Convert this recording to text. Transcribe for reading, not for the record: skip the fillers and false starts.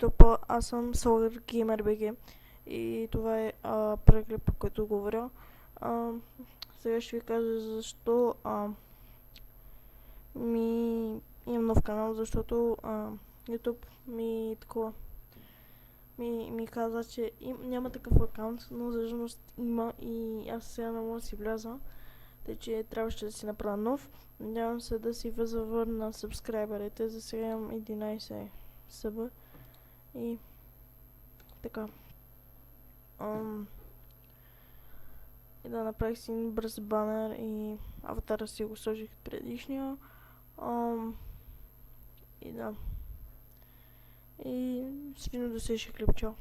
YouTube, аз съм Solgar Gamer BG и това е първият клип, по който говоря. Сега ще ви кажа защо имам нов канал, защото YouTube ми каза, че няма такъв акаунт, но за жалост има и аз сега не мога да си вляза, тъй че трябваше да си направя нов. Надявам се да си възвърна сабскрайберите, за сега имам 11 съба и така. И да направих си един бърз банер и аватара си го сложих предишния. И да. И свино да се клип, чао.